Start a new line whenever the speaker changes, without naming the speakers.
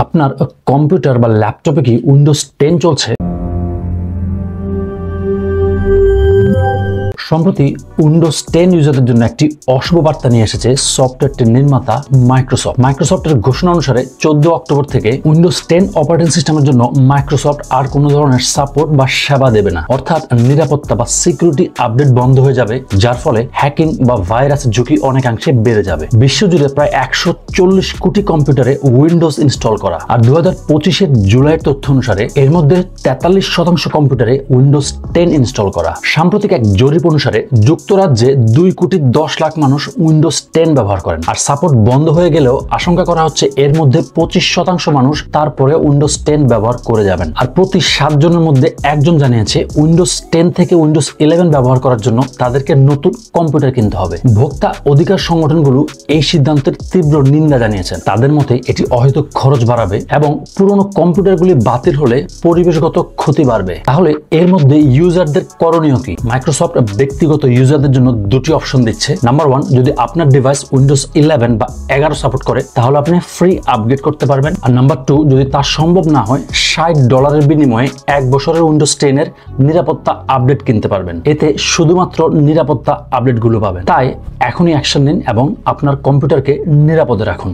আপনার কম্পিউটার বা ল্যাপটপে কি উইন্ডোজ 10 চলছে? সম্প্রতি উইন্ডোজ 10 ইউজারদের জন্য একটি অশুভ বার্তা নিয়ে এসেছে সফটওয়্যারটির নির্মাতা মাইক্রোসফটের ঘোষণা অনুসারে 14 অক্টোবর থেকে উইন্ডোজ 10 অপারেটিং সিস্টেমের জন্য মাইক্রোসফট আর কোনো ধরনের সাপোর্ট বা সেবা দেবে না। অর্থাৎ নিরাপত্তা বা সিকিউরিটি আপডেট বন্ধ হয়ে যাবে, যার ফলে হ্যাকিং বা ভাইরাসের ঝুঁকি অনেকাংশে বেড়ে যাবে। বিশ্বজুড়ে প্রায় 140 কোটি কম্পিউটারে উইন্ডোজ ইনস্টল করা, আর 2025-এর জুলাইয়ের তথ্য অনুসারে এর মধ্যে 43% কম্পিউটারে উইন্ডোজ 10 ইনস্টল করা। সাম্প্রতিক এক জরিপ অনুসারে যুক্তরাজ্যে 2,10,00,000 মানুষ উইন্ডোজ 10 ব্যবহার করেন, আর সাপোর্ট বন্ধ হয়ে গেলেও আশঙ্কা করা হচ্ছে এর মধ্যে 25% মানুষ তারপরে উইন্ডোজ 10 ব্যবহার করে যাবেন। আর প্রতি 7 জনের মধ্যে একজন জানিয়েছে উইন্ডোজ 10 থেকে উইন্ডোজ 11 ব্যবহার করার জন্য তাদেরকে নতুন কম্পিউটার কিনতে হবে। ভোক্তা অধিকার সংগঠনগুলো এই সিদ্ধান্তের তীব্র নিন্দা জানিয়েছেন। তাদের মতে এটি অহেতুক খরচ বাড়াবে এবং পুরনো কম্পিউটারগুলি বাতিল হলে পরিবেশগত ক্ষতি বাড়বে। তাহলে এর মধ্যে ইউজারদের করণীয় কি? মাইক্রোসফট ব্যক্তিগত ইউজারদের জন্য দুটি অপশন দিচ্ছে। নাম্বার 1, যদি আপনার ডিভাইস উইন্ডোজ 11 বা 11 সাপোর্ট করে তাহলে আপনি ফ্রি আপগ্রেড করতে পারবেন। আর নাম্বার 2, যদি তা সম্ভব না হয় $60 বিনিময়ে 1 বছরের উইন্ডোজ 10 এর নিরাপত্তা আপডেট কিনতে পারবেন। এতে শুধুমাত্র নিরাপত্তা আপডেটগুলো পাবেন। তাই এখনই অ্যাকশন নিন এবং আপনার কম্পিউটারকে নিরাপদে রাখুন।